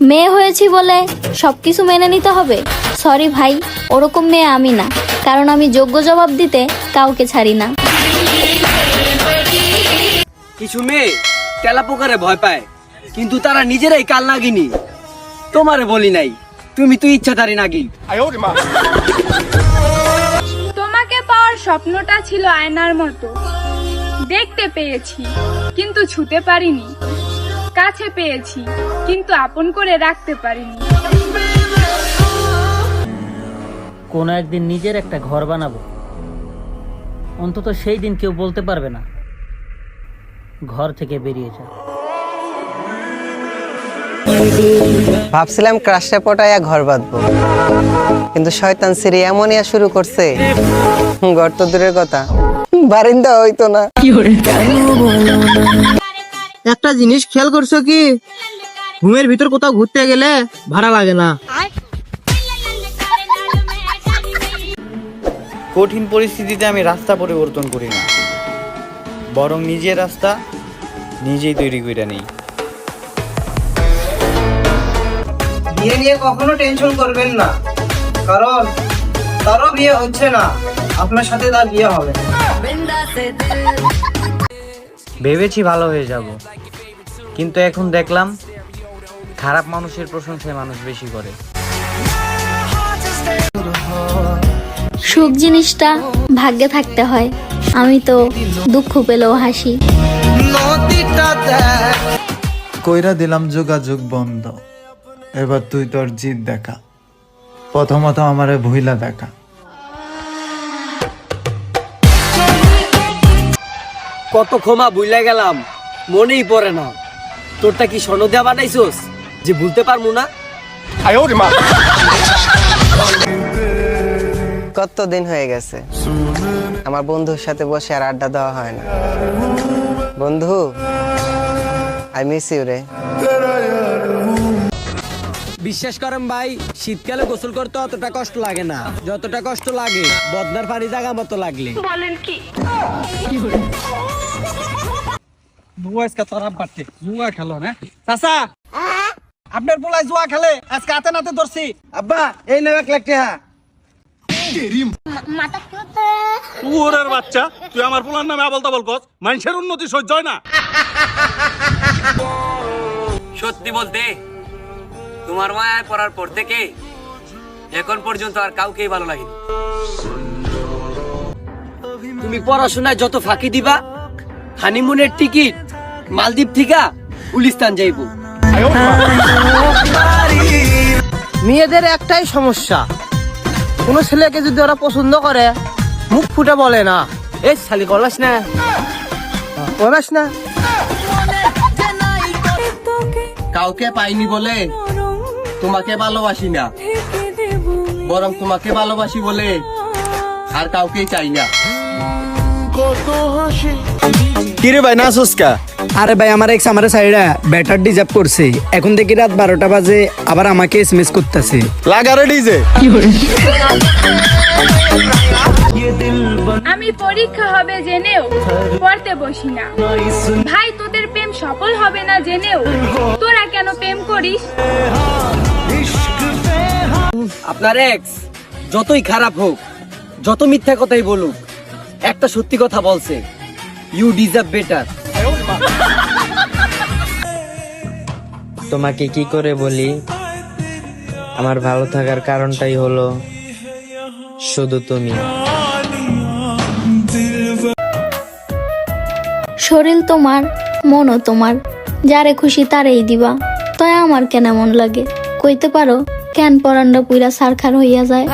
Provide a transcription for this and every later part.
মেয়ে হয়েছি বলে সবকিছু মেনে নিতে হবে? সরি ভাই, ওরকম মেয়ে আমি না, কারণ আমি যোগ্য জবাব দিতে কাউকে ছাড়ি না। কিছু মেয়ে তেলাপোকারে ভয় পায়, কিন্তু তারা নিজেরাই কাল নাগিনি। তোমারে বলি নাই, তুমি তো ইচ্ছাধারী নাগিন। তোমাকে পাওয়ার স্বপ্নটা ছিল আয়নার মতো, দেখতে পেয়েছি কিন্তু ছুতে পারিনি, কাছে পেয়েছি কিন্তু আপন করে রাখতে পারিনি। কোনো একদিন নিজের একটা ঘর বানাবো, অন্তত সেই দিন কেউ বলতে পারবে না ঘর থেকে বেরিয়ে যা। ভাবছিলাম ক্রাশে পটাইয়া ঘর বাঁধবো, কিন্তু শয়তান সিরি এমনইয়া শুরু করছে, ঘর তো দূরের কথা বারিন্দা হইতো না। একটা জিনিস খেয়াল করছো কি, ঘুমের ভিতর কোথাও ঘুরতে গেলে ভাড়া লাগে না। কঠিন পরিস্থিতিতে আমি রাস্তা পরিবর্তন করি না, বরং নিজের রাস্তা নিজেই তৈরি করে নিই। বিয়ে নিয়ে কখনো টেনশন করবেন না, কারণ তারও বিয়ে হচ্ছে না, আপনার সাথে তার বিয়ে হবে। ভেবেছি ভালো হয়ে যাব, কিন্তু এখন দেখলাম খারাপ মানুষের প্রশংসায় মানুষ বেশি করে। সুখ জিনিসটা ভাগ্যে থাকতে হয়, আমি তো দুঃখ পেলেও হাসি। কইরা দিলাম যোগাযোগ বন্ধ, এবার তুই তোর জিদ দেখা, প্রথমত আমারে ভুইলা দেখা। কত ক্ষমা ভুলে গেলাম, মনেই পড়ে না। তোরটা কি সনদেয়া বানাইছোস যে ভুলতে পারবো না? কত দিন হয়ে গেছে আমার বন্ধুর সাথে বসে আর আড্ডা দেওয়া হয় না। বন্ধু, আই মিস ইউ রে। বিশ্বাস করেন ভাই, শীতকালে গোসল করতে অতটা কষ্ট লাগে না যতটা কষ্ট লাগে বদনার পানি জায়গা মতো লাগলে। বলেন কি? জুয়া খেলো না চাচা, আপনার পোলায় জুয়া খেলে, আজকে হাতে নাতে ধরছি। আব্বা এই নেবে 1 লাখ টাকা। ওরের বাচ্চা, তুই আমার পোলার নামে আবল তাবল কস, মানুষের উন্নতি সহ্য হয় না। সত্যি বলতে তোমার মায়ায় পড়ার পর থেকে এখন পর্যন্ত আর কাউকেই ভালো লাগেনি। তুমি পড়াশোনায় যত ফাঁকি দিবা, হানিমুনের টিকিট মালদ্বীপ থেকে গুলিস্তান যাইবো। মেয়েদের একটাই সমস্যা, কোন ছেলেকে যদি ওরা পছন্দ করে মুখ ফুটে বলে না, এই শালি করবাস না, করবাস না। কাউকে পাইনি বলে তোমাকে ভালোবাসি না, বরং তোমাকে ভালোবাসি বলে আর কাউকেই চাই না। কিরে ভাই না সুস্কা? আরে ভাই আমার এক্স আমার সাইডা ব্যাটার ডিজার্ভ করছে, এখন থেকে রাত 12টা বাজে আবার আমাকে এসএমএস করতেছে। লাগারে ডিজে। আমি পরীক্ষা হবে জেনেও পড়তে বসি না ভাই, তোদের প্রেম সফল হবে না জেনেও তোরা কেন প্রেম করিস? আপনার এক্স যতই খারাপ হোক, যত মিথ্যা কথাই বলুক, একটা সত্যি কথা বলছে, ইউ ডিজার্ভ বেটার। তোমাকে কি করে বলি, আমার ভালো থাকার কারণটাই হলো শুধু তুমি। শরীর তোমার, মনও তোমার, যারে খুশি তারেই দিবা। তাই আমার কেন এমন লাগে কইতে পারো? কেন পরান্ডা পুইরা সারখার হইয়া যায়?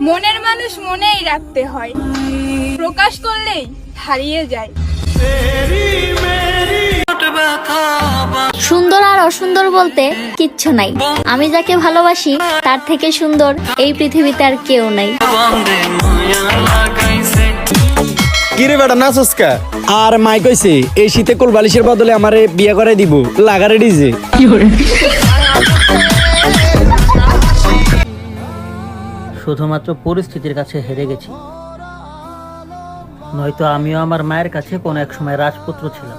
মনের মানুষ মনেই রাখতে হয়, প্রকাশ করলেই হারিয়ে যায়। সুন্দর আর অসুন্দর বলতে কিচ্ছু নাই, আমি যাকে ভালোবাসি তার থেকে সুন্দর এই পৃথিবীতে আর কেউ নাই। কিরে বেটা না সুস্কা? আর মাই কইছে এই শীতে কোল বালিশের বদলে আমারে বিয়ে করে দিব, লাগারে ডিজে। শুধুমাত্র পরিস্থিতির কাছে হেরে গেছি, নয়তো আমিও আমার মায়ের কাছে কোনো এক সময় রাজপুত্র ছিলাম।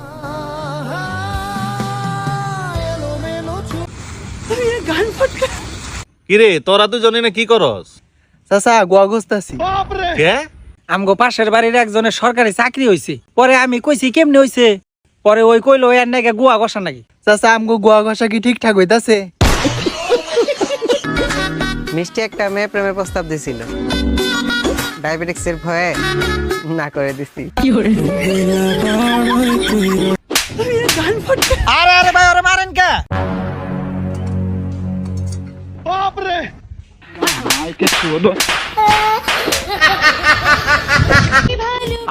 কিরে তোরা দুজনে না কি করস? চাচা গোয়া ঘুরতাছি। কে? আমগো পাশের বাড়ির একজনের সরকারি চাকরি হইছে, পরে আমি কইছি কেমনে হইছে, পরে ওই কইলো এর নাকি গোয়া ঘষা নাকি। চাচা আমগো গোয়া ঘষা কি ঠিকঠাক হইতাছে? মিষ্টি একটা মেয়ে প্রেমের প্রস্তাব দিছিল, ডায়াবেটিক্সের ভয়ে না করে দিছি। আরে আরে ভাই ওরে মারেন কে?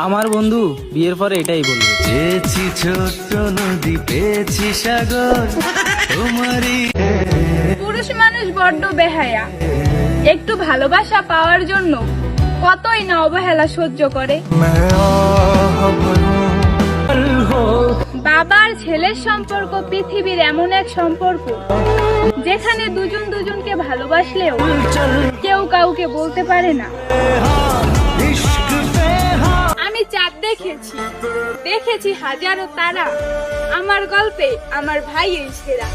আমার বন্ধু বিয়ের পরে এটাই বলবে, পুরুষ মানুষ বড্ড বেহায়া, একটু ভালোবাসা পাওয়ার জন্য কতই না অবহেলা সহ্য করে। বাবার ছেলের সম্পর্ক পৃথিবীর এমন এক সম্পর্ক যেখানে দুজন দুজনকে ভালোবাসলেও কেউ কাউকে বলতে পারে না। আমি চাঁদ দেখেছি, দেখেছি হাজারো তারা, আমার গল্পে আমার ভাই এই সেরা।